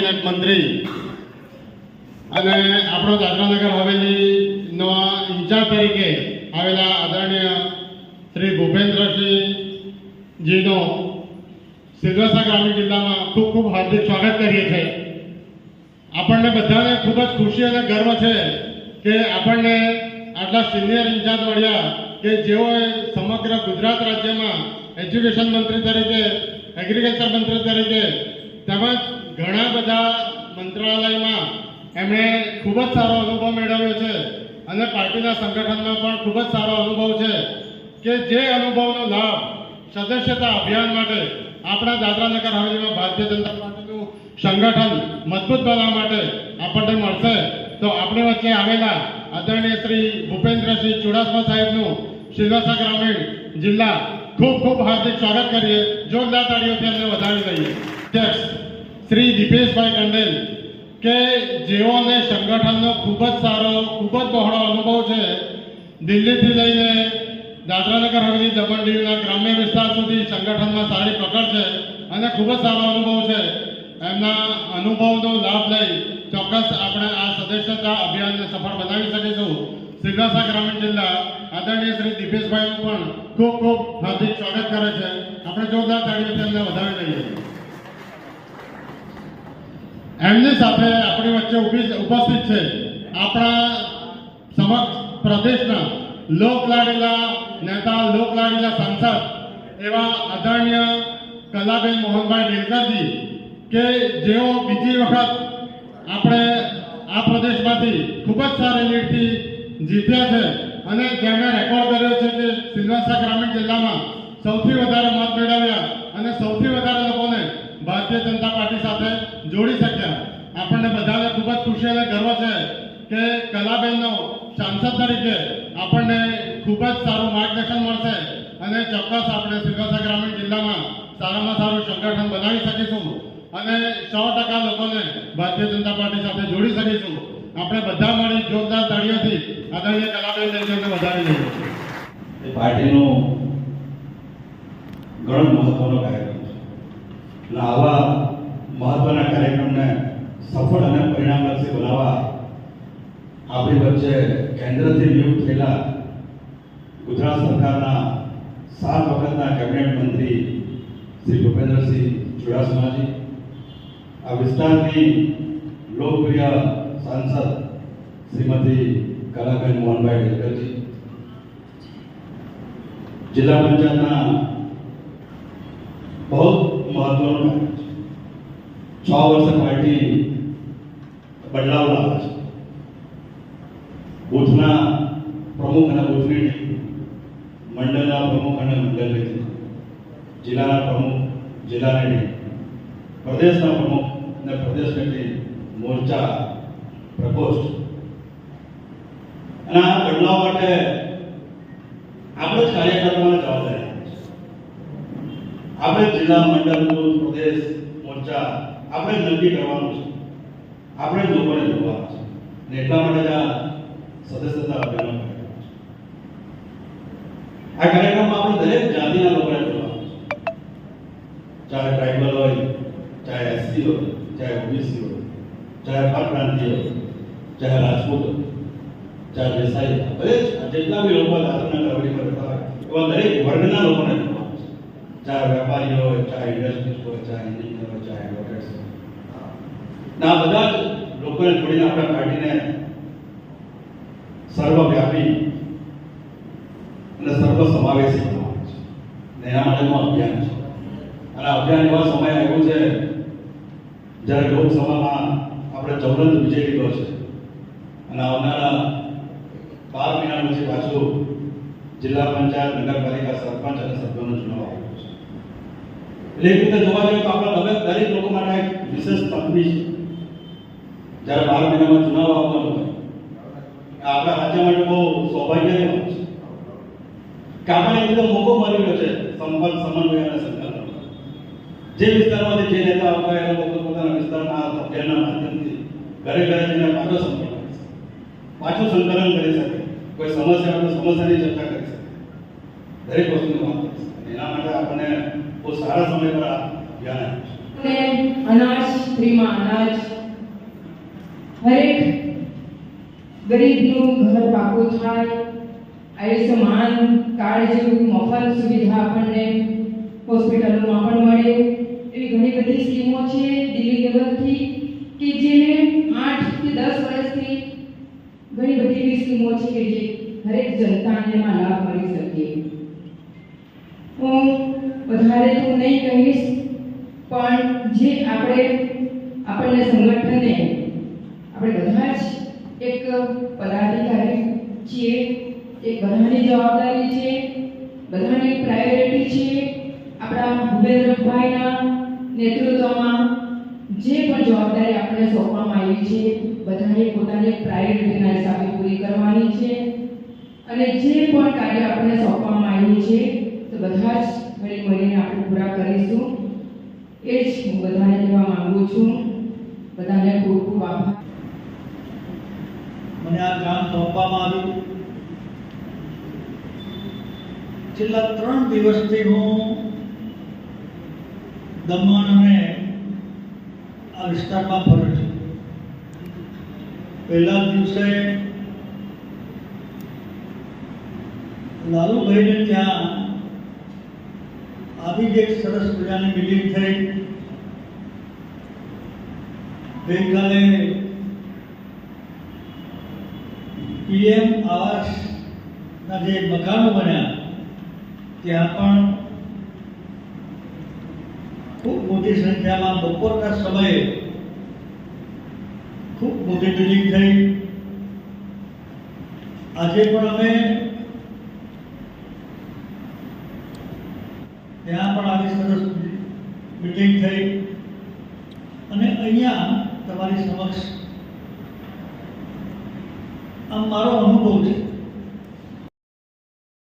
Cabinet મંત્રી અને આપણો દાદરાનગર હવેલીનો ઇન્ચાર્જ તરીકે આવેલા આદરણીય શ્રી ભૂપેન્દ્રસિંહજીનો સિલવાસા ગ્રામીણ જિલ્લામાં ખૂબ ખૂબ હાર્દિક સ્વાગત કરીએ છીએ. આપણને બધાને ખૂબ જ ખુશી અને ગર્વ છે કે આપણને આટલા સિનિયર ઇન્ચાર્જ મળ્યા કે જેઓએ સમગ્ર ગુજરાત રાજ્યમાં એજ્યુકેશન મંત્રી તરીકે, એગ્રીકલ્ચર મંત્રી તરીકે તેમજ ઘણા બધા મંત્રાલયમાં એમણે ખૂબ જ સારો અનુભવ મેળવ્યો છે અને પાર્ટીના સંગઠનમાં પણ ખૂબ જ સારો અનુભવ છે કે જે અનુભવનો લાભ સદસ્યતા અભિયાન માટે આપણા દાદરાનગર હવેલીમાં ભારતીય જનતા પાર્ટીનું સંગઠન મજબૂત બનાવવા માટે આપણને મળશે. તો આપણી વચ્ચે આવેલા આદરણીય શ્રી ભૂપેન્દ્રસિંહ ચુડાસમા સાહેબનું સિલવાસા ગ્રામીણ જિલ્લા ખૂબ ખૂબ હાર્દિક સ્વાગત કરીએ. જોરદાર તાળીઓથી એમને વધાવી દઈએ. અધ્યક્ષ શ્રી દીપેશભાઈ કંડેલ કે જેઓને સંગઠનનો ખૂબ જ સારો, ખૂબ જ બહોળો અનુભવ છે. દિલ્હીથી લઈને દાદરાનગર હવેલી, દમણ દીવના ગ્રામ્ય વિસ્તાર સુધી સંગઠનમાં સારી પકડ છે અને ખૂબ જ સારો અનુભવ છે. એમના અનુભવનો લાભ લઈ ચોક્કસ આપણે આ સદસ્યતા અભિયાનને સફળ બનાવી શકીશું. સિલવાસા ગ્રામીણ જિલ્લા આદરણીય શ્રી દીપેશભાઈનું પણ ખૂબ ખૂબ હાર્દિક સ્વાગત કરે છે. આપણે જોરદાર તાળીઓથી એમને વધાવી દઈએ. એમની સાથે આપણી વચ્ચે ઉપસ્થિત છે આપણા સમગ્ર પ્રદેશના લોકલાડીલા નેતા, લોકલાડીલા સાંસદ એવા આદરણીય કલાબેન મોહનભાઈ ડેલકરજી કે જેઓ બીજી વખત આપણે આ પ્રદેશમાંથી ખૂબ જ સારી લીડથી જીત્યા છે અને જેમણે રેકોર્ડ કર્યો છે કે સિલવાસા ગ્રામીણ જિલ્લામાં સૌથી વધારે મત મેળવ્યા અને સૌથી વધારે લોકોને ભારતીય જનતા પાર્ટી સાથે જોડી શક્યા. આપણને બધાને ખૂબ જ ખુશી અને ગર્વ છે કે કલાબેનનો સાંસદ તરીકે આપણને ખૂબ જ સારું માર્ગદર્શન મળશે અને ચોક્કસ આપણે સિલવાસા ગ્રામીણ જિલ્લામાં સારામાં સારું સંગઠન બનાવી શકીશું અને 100% લોકોને ભારતીય જનતા પાર્ટી સાથે જોડી શકીશું. આપણે બધા મળી જોરદાર તાળીઓથી આદરણીય કલાબેન ડેલકરને વધાવી દઈએ. પાર્ટીનો ઘણો મહત્વનો કાર્યક્રમ છે અને આવા મહત્વના કાર્યક્રમને સફળ અને પરિણામલક્ષી બનાવવા આપણી વચ્ચે કેન્દ્રથી નિયુક્ત થયેલા ગુજરાત સરકારના 7 વખતના કેબિનેટ મંત્રી શ્રી ભૂપેન્દ્રસિંહ ચુડાસમાજી, આ વિસ્તારની લોકપ્રિય સાંસદ શ્રીમતી કલાબેન મોહનભાઈ ડેલકરજી, જિલ્લા પંચાયતના બહુ મહત્વનું કાર્ય છે. 6 વર્ષે પાર્ટી બદલાવ લાવે છે. બૂથના પ્રમુખ અને બૂથની ટીમ, મંડળના પ્રમુખ અને મંડળની ટીમ, જિલ્લાના પ્રમુખ, જિલ્લાની ટીમ, પ્રદેશના પ્રમુખ અને પ્રદેશની ટીમ, મોરચા, પ્રકોષ્ઠ. અને આ બદલાવ માટે આપણે જ કાર્ય કરવાની જવાબદારી છે. આપણે જિલ્લા, મંડળ, બૂથ, પ્રદેશ, મોરચા આપણે જ નક્કી કરવાનું છે. આપણે જ લોકોને જોવાનું છે અને એટલા માટે આ સદસ્યતા અભિયાન આ કાર્યક્રમમાં આપણે દરેક જાતિના લોકોને જોડવાનું છે. ચાહે ટ્રાઇબલ હોય, ચાહે એસસી હોય, ચાહે ઓબીસી હોય, ચાહે પરપ્રાંતીય હોય, ચાહે રાજપૂત હોય, ચાહે દેસાઈ હોય, દરેક જેટલા બી લોકો દાદરાનગર હવેલીમાં રહેતા હોય એવા દરેક વર્ગના લોકોને જોડવાનું છે. ચાહે વેપારી હોય, ચાહે ઇન્ડસ્ટ્રીઝ હોય, ચાહે એન્જિનિયર હોય, ચાહે એડવોકેટ્સ હોય, આ બધા જ લોકોને જોડીને આપણા પાર્ટીને સર્વવ્યાપી અને સર્વસમાવેશી બનાવવાનું છે. એના માટેનું અભિયાન છે અને અભિયાન એવા સમય આવ્યો છે જ્યારે લોકસભામાં આપણે જબરદસ્ત વિજય લીધો છે અને આવનારા 12 મહિના પછી પાછું જિલ્લા પંચાયત, નગરપાલિકા, સરપંચ અને સભ્યોનો ચુનાવ આવ્યો છે. એટલે એક રીતે જોવા જઈએ તો આપણે દરેક લોકો માટે એક વિશેષ તકની છે. જ્યારે 12 મહિનામાં ચુનાવ આવવાનો હોય આપણા રાજ્ય માટે બહુ સૌભાગ્યની વાત છે કે આપણને એકદમ મોકો મળી રહ્યો છે સંપર્ક, સમન્વય અને સંકલન. જે વિસ્તારમાંથી જે નેતા આવતા હોય એ લોકો પોતાના વિસ્તારના અભિયાનના માધ્યમથી ઘરે ઘરે જઈને પાછો સંપર્ક કરી શકે, પાછું સંકલન કરી શકે, કોઈ સમસ્યા હોય તો સમસ્યાની ચર્ચા કરી શકે, દરેક વસ્તુની વાત કરી શકે. એના માટે આપણને બહુ સારા સમય પર આ અભિયાન આવ્યું છે. અને અનાજ ફ્રીમાં અનાજ, હરેક ગરીબનું ઘર પાકું થાય, આયુષ્યમાન કાર્ડ જેવું મફત સુવિધા આપણને હોસ્પિટલોમાં પણ મળે, એવી ઘણી બધી સ્કીમો છે દિલ્હી લેવલથી કે જેને 8 થી 10 વર્ષથી ઘણી બધી એવી સ્કીમો છે કે જે હરેક જનતાને એમાં લાભ મળી શકે. હું વધારે તો નહીં કહીશ, પણ જે આપણને સંગઠનને આપણે બધા જ એક પદાધિકારી છીએ, એક બધાની જવાબદારી છે, બધાની પ્રાયોરિટી છે. આપણા ભૂપેન્દ્રભાઈના નેતૃત્વમાં જે પણ જવાબદારી આપણને સોંપવામાં આવી છે બધાએ પોતાની પ્રાયોરિટીના હિસાબે પૂરી કરવાની છે, અને જે પણ કાર્ય આપણને સોંપવામાં આવ્યું છે તો બધા જ મળી મળીને આપણે પૂરા કરીશું. એ જ હું બધાને કહેવા માંગુ છું. બધાને ખૂબ ખૂબ આભાર. મને આ કામ સોંપવામાં આવ્યું. છેલ્લા 3 દિવસથી હું દમણ અને આ વિસ્તારમાં ફરું છું. પહેલા દિવસે લાલુભાઈને ત્યાં આવી જ એક સરસ મજાની મિટિંગ થઈ. ગઈકાલે પીએમ આવાસના જે મકાનો બન્યા ત્યાં પણ ખૂબ મોટી સંખ્યામાં બપોરના સમયે ખૂબ મોટી મિટિંગ થઈ. આજે પણ અમે ત્યાં પણ આવી સરસ મિટિંગ થઈ અને અહીંયા તમારી સમક્ષ આમ મારો અનુભવ છે